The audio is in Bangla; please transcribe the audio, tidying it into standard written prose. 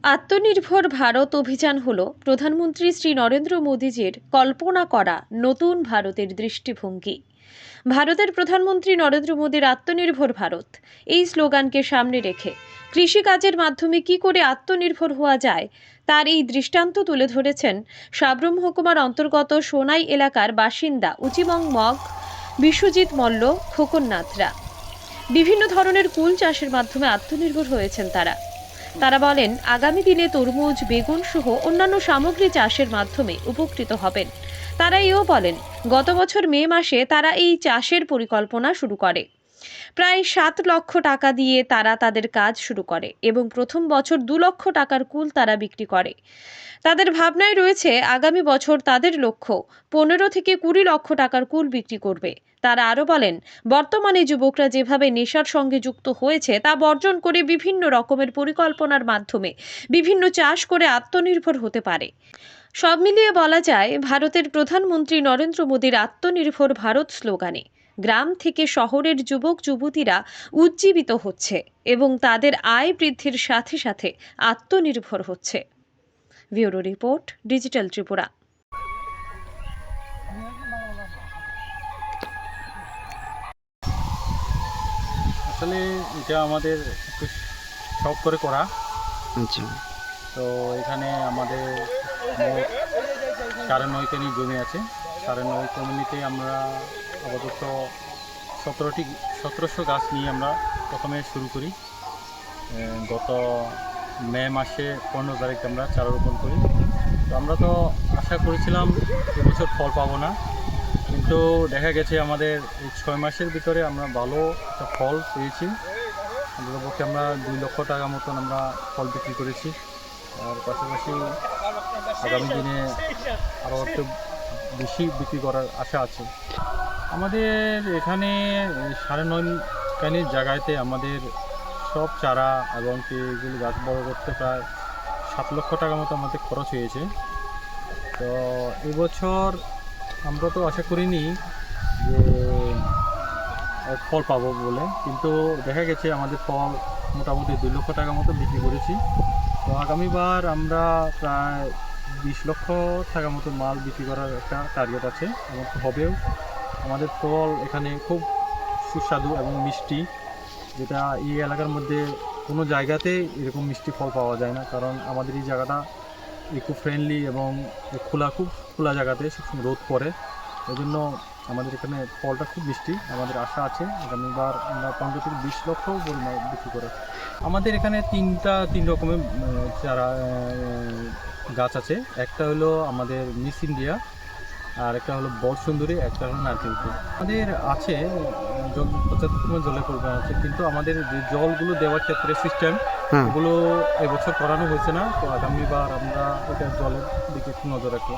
আত্মনির্ভর ভারত অভিযান হল প্রধানমন্ত্রী শ্রী নরেন্দ্র মোদীজির কল্পনা করা নতুন ভারতের দৃষ্টিভঙ্গি। ভারতের প্রধানমন্ত্রী নরেন্দ্র মোদীর আত্মনির্ভর ভারত এই স্লোগানকে সামনে রেখে কৃষিকাজের মাধ্যমে কি করে আত্মনির্ভর হওয়া যায় তার এই দৃষ্টান্ত তুলে ধরেছেন সাব্রুম মহকুমার অন্তর্গত সোনাই এলাকার বাসিন্দা উচিমং মগ বিশ্বজিৎ মল্ল খোকননাথরা। বিভিন্ন ধরনের কুল চাষের মাধ্যমে আত্মনির্ভর হয়েছেন তারা বলেন আগামী দিনে তরমুজ, বেগুন সহ অন্যান্য সামগ্রী চাষের মাধ্যমে উপকৃত হবেন। তারা এও বলেন গত বছর মে মাসে তারা এই চাষের পরিকল্পনা শুরু করে। প্রায় 7 লক্ষ টাকা দিয়ে তারা তাদের কাজ শুরু করে এবং প্রথম বছর 2 লক্ষ টাকার কুল তারা বিক্রি করে। তাদের ভাবনায় রয়েছে আগামী বছর তাদের লক্ষ্য 15 থেকে 20 লক্ষ টাকার কুল বিক্রি করবে। তারা আরো বলেন বর্তমানে যুবকরা যেভাবে নেশার সঙ্গে যুক্ত হয়েছে তা বর্জন করে বিভিন্ন রকমের পরিকল্পনার মাধ্যমে বিভিন্ন চাষ করে আত্মনির্ভর হতে পারে। সব মিলিয়ে বলা যায় ভারতের প্রধানমন্ত্রী নরেন্দ্র মোদীর আত্মনির্ভর ভারত স্লোগানে গ্রাম থেকে শহরের যুবক যুবতীরা উজ্জীবিত হচ্ছে এবং তাদের আয় বৃদ্ধির সাথে সাথে আত্মনির্ভর হচ্ছে। Bureau report, digital Tripura. আসলে এটা আমাদের একটু শখ করে করা। আচ্ছা। তো এখানে আমাদের মোট 9.5 কেনি জমি আছে। 9.5 কমিউনিতে আমরা আপাতত 1700 গাছ নিয়ে আমরা প্রথমে শুরু করি। গত মে মাসে 15 তারিখ আমরা চারা রোপণ করি। তো আমরা তো আশা করেছিলাম এবছর ফল পাবো না, কিন্তু দেখা গেছে আমাদের এই 6 মাসের ভিতরে আমরা ভালো একটা ফল পেয়েছি। অন্ততপক্ষে আমরা 2 লক্ষ টাকা মতন আমরা ফল বিক্রি করেছি। আর পাশাপাশি আগামী দিনে আরও একটু বেশি বিক্রি করার আশা আছে। আমাদের এখানে 9.5 কানির জায়গাতে আমাদের সব চারা এবং কি এগুলো গাছ বড় করতে প্রায় 7 লক্ষ টাকা মতো আমাদের খরচ হয়েছে। তো এবছর আমরা তো আশা করিনি যে ফল পাবো বলে, কিন্তু দেখা গেছে আমাদের ফল মোটামুটি 2 লক্ষ টাকা মতো বিক্রি করেছি। তো আগামীবার আমরা প্রায় 20 লক্ষ টাকা মতো মাল বিক্রি করার একটা টার্গেট আছে এবং হবেও। আমাদের ফল এখানে খুব সুস্বাদু এবং মিষ্টি, যেটা এই এলাকার মধ্যে কোনো জায়গাতে এরকম মিষ্টি ফল পাওয়া যায় না, কারণ আমাদের এই জায়গাটা ইকো ফ্রেন্ডলি এবং খুব খোলা জায়গাতে সবসময় রোদ পড়ে। এই জন্য আমাদের এখানে ফলটা খুব মিষ্টি। আমাদের আশা আছে আগামীবার আমরা 15 থেকে 20 লক্ষ পরিমাণ বিক্রি করে। আমাদের এখানে 3 রকমের চারা গাছ আছে। একটা হলো আমাদের মিস ইন্ডিয়া, আর একটা হলো বট সুন্দরী, একটা হলো নারকেল ফুল। আমাদের আছে 75 জলের পরিমাণ আছে, কিন্তু আমাদের যে জলগুলো দেওয়ার ক্ষেত্রে সিস্টেম এগুলো এবছর করানো হয়েছে না। তো আগামীবার আমরা এটা জলের দিকে একটু নজর রাখবো।